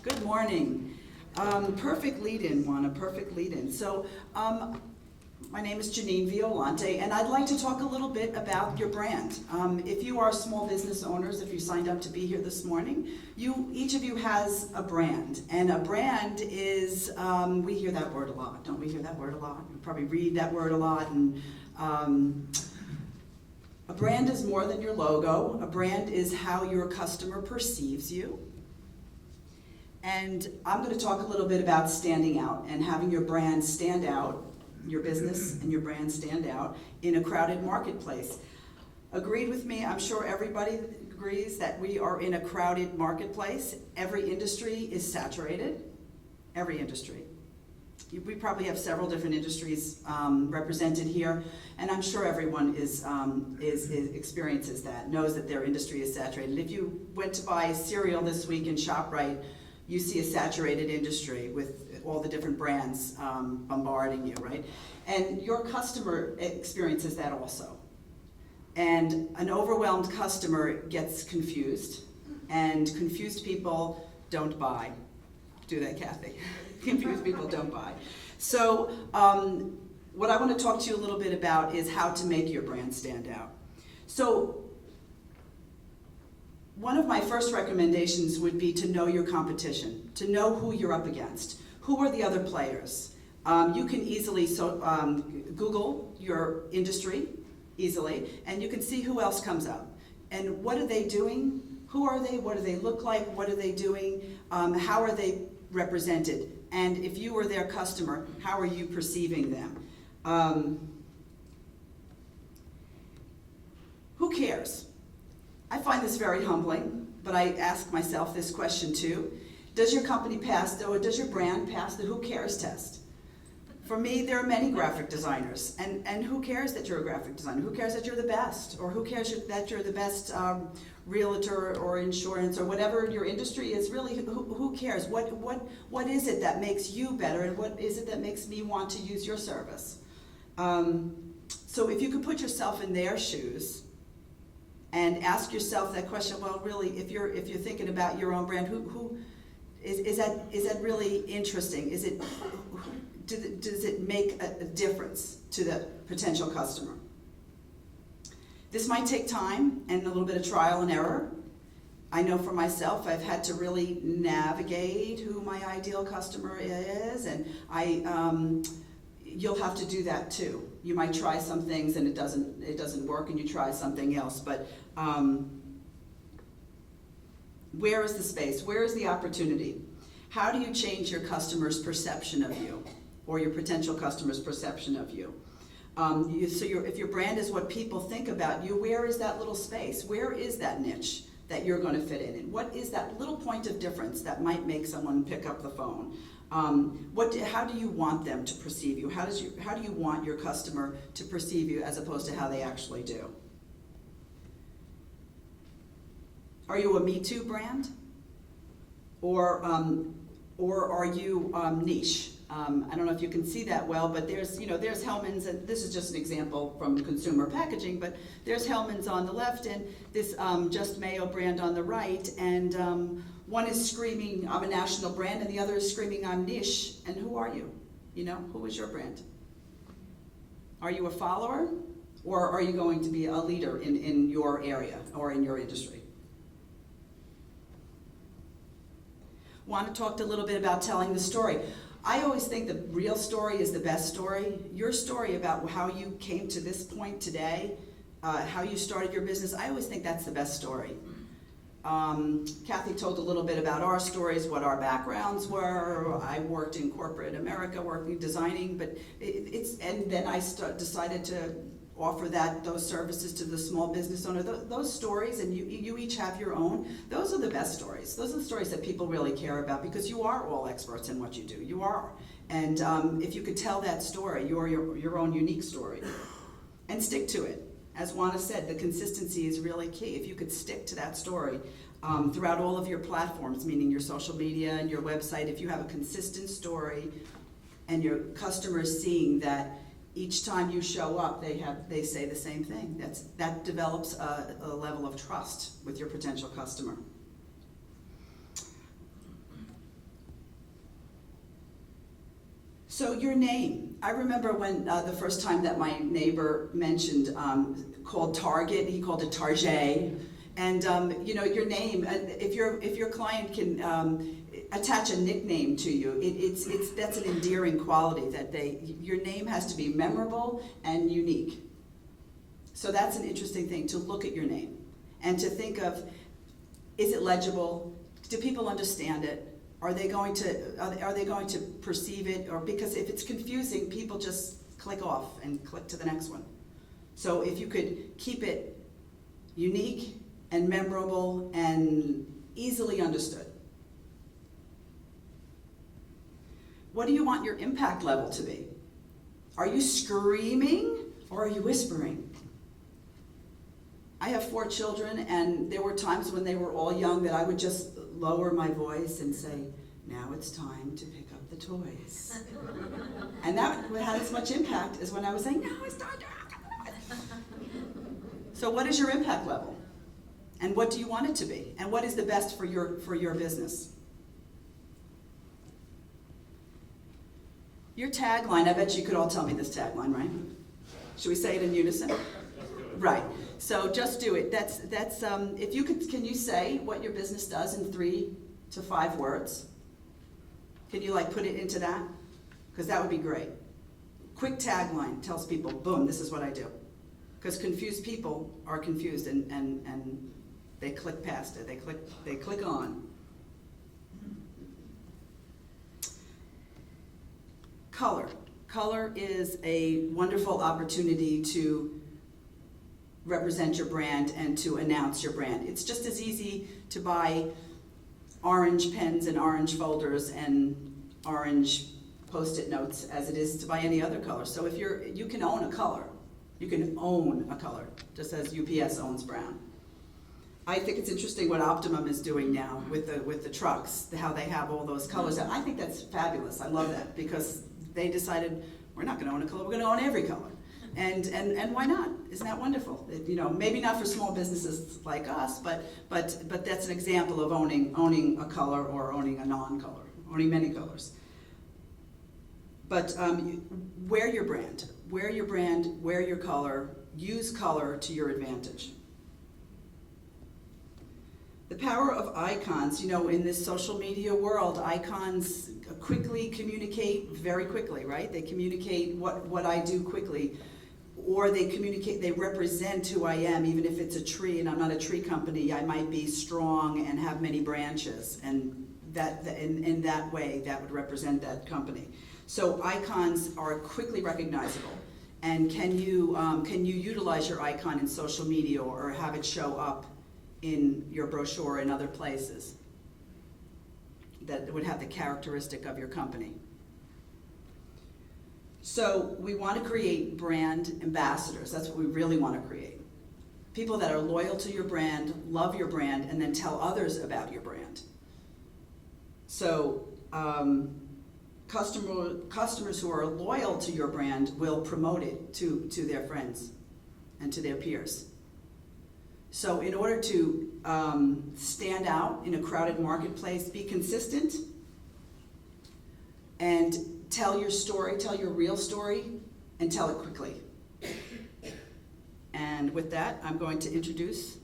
Good morning. Perfect lead-in, Juana, perfect lead-in. So, my name is Janeen Violante, and I'd like to talk a little bit about your brand. If you are small business owners, if you signed up to be here this morning, each of you has a brand. And a brand is, we hear that word a lot, don't we hear that word a lot? We probably read that word a lot. And a brand is more than your logo. A brand is how your customer perceives you. And I'm going to talk a little bit about standing out and having your brand stand out, your business and your brand stand out in a crowded marketplace. Agreed with me, I'm sure everybody agrees that we are in a crowded marketplace. Every industry is saturated, every industry. We probably have several different industries represented here, and I'm sure everyone experiences that, knows that their industry is saturated. If you went to buy cereal this week in ShopRite, you see a saturated industry with all the different brands bombarding you, right? And your customer experiences that also. And an overwhelmed customer gets confused, and confused people don't buy. Do that, Kathy. Confused people don't buy. So what I want to talk to you a little bit about is how to make your brand stand out. So one of my first recommendations would be to know your competition, to know who you're up against. Who are the other players? You can easily Google your industry easily, and you can see who else comes up. And what are they doing? Who are they? What do they look like? What are they doing? How are they represented? And if you were their customer, how are you perceiving them? Who cares? I find this very humbling, but I ask myself this question too. Does your company pass, or does your brand pass the who cares test? For me, there are many graphic designers, and who cares that you're a graphic designer? Who cares that you're the best? Or who cares that you're the best realtor or insurance or whatever your industry is? Really, who cares? What is it that makes you better, and what is it that makes me want to use your service? So if you could put yourself in their shoes and ask yourself that question, well, really, if you're thinking about your own brand, who is that really interesting? Does it make a difference to the potential customer? This might take time and a little bit of trial and error. I know for myself, I've had to really navigate who my ideal customer is, and you'll have to do that too. You might try some things and it doesn't work, and you try something else, but where is the space? Where is the opportunity? How do you change your customer's perception of you, or your potential customer's perception of you? If your brand is what people think about you, where is that little space? Where is that niche that you're going to fit in? And what is that little point of difference that might make someone pick up the phone? How do you want them to perceive you? How do you want your customer to perceive you as opposed to how they actually do? Are you a Me Too brand? Or are you niche? I don't know if you can see that well, but there's Hellmann's, and this is just an example from consumer packaging, but there's Hellmann's on the left and this Just Mayo brand on the right, and one is screaming, I'm a national brand, and the other is screaming, I'm niche. And who are you? Who is your brand? Are you a follower, or are you going to be a leader in your area or in your industry? Want to talk a little bit about telling the story. I always think the real story is the best story. Your story about how you came to this point today, how you started your business, I always think that's the best story. Kathy told a little bit about our stories, what our backgrounds were. I worked in corporate America, designing, but and then I decided to offer those services to the small business owner. Those stories, and you each have your own, those are the best stories. Those are the stories that people really care about, because you are all experts in what you do. You are. And if you could tell that story, your own unique story, and stick to it. As Juana said, the consistency is really key. If you could stick to that story throughout all of your platforms, meaning your social media and your website, if you have a consistent story and your customers seeing that each time you show up, they say the same thing. That develops a level of trust with your potential customer. So your name. I remember when the first time that my neighbor mentioned called Target, he called it Target, and you know, your name. If your client can attach a nickname to you, that's an endearing quality that your name has to be memorable and unique. So that's an interesting thing, to look at your name and to think of, is it legible? Do people understand it? Are they going to perceive it? Or because if it's confusing, people just click off and click to the next one. So if you could keep it unique and memorable and easily understood. What do you want your impact level to be? Are you screaming or are you whispering? I have 4 children, and there were times when they were all young that I would just lower my voice and say, now it's time to pick up the toys. And that had as much impact as when I was saying, now it's time to pick up the toys. So what is your impact level? And what do you want it to be? And what is the best for your business? Your tagline, I bet you could all tell me this tagline, right? Should we say it in unison? Right. So just do it. That's if you could, can you say what your business does in 3 to 5 words? Can you like put it into that? Because that would be great. Quick tagline tells people, boom, this is what I do. Because confused people are confused and they click past it. They click on. Color. Color is a wonderful opportunity to represent your brand and to announce your brand. It's just as easy to buy orange pens and orange folders and orange Post-it notes as it is to buy any other color. So if you can own a color. You can own a color, just as UPS owns brown. I think it's interesting what Optimum is doing now with the trucks, how they have all those colors. I think that's fabulous. I love that because they decided we're not going to own a color, we're going to own every color. And why not? Isn't that wonderful? You know, maybe not for small businesses like us, but that's an example of owning a color or owning a non-color, owning many colors. But wear your brand, wear your color, use color to your advantage. The power of icons, you know, in this social media world, icons quickly communicate very quickly, right? They communicate what I do quickly. Or they represent who I am, even if it's a tree and I'm not a tree company, I might be strong and have many branches, and that in that way, that would represent that company. So icons are quickly recognizable, and can you utilize your icon in social media or have it show up in your brochure and other places that would have the characteristic of your company? So we want to create brand ambassadors. That's what we really want to create. People that are loyal to your brand, love your brand, and then tell others about your brand. So customers who are loyal to your brand will promote it to their friends and to their peers. So in order to stand out in a crowded marketplace, be consistent and tell your story, tell your real story, and tell it quickly. And with that, I'm going to introduce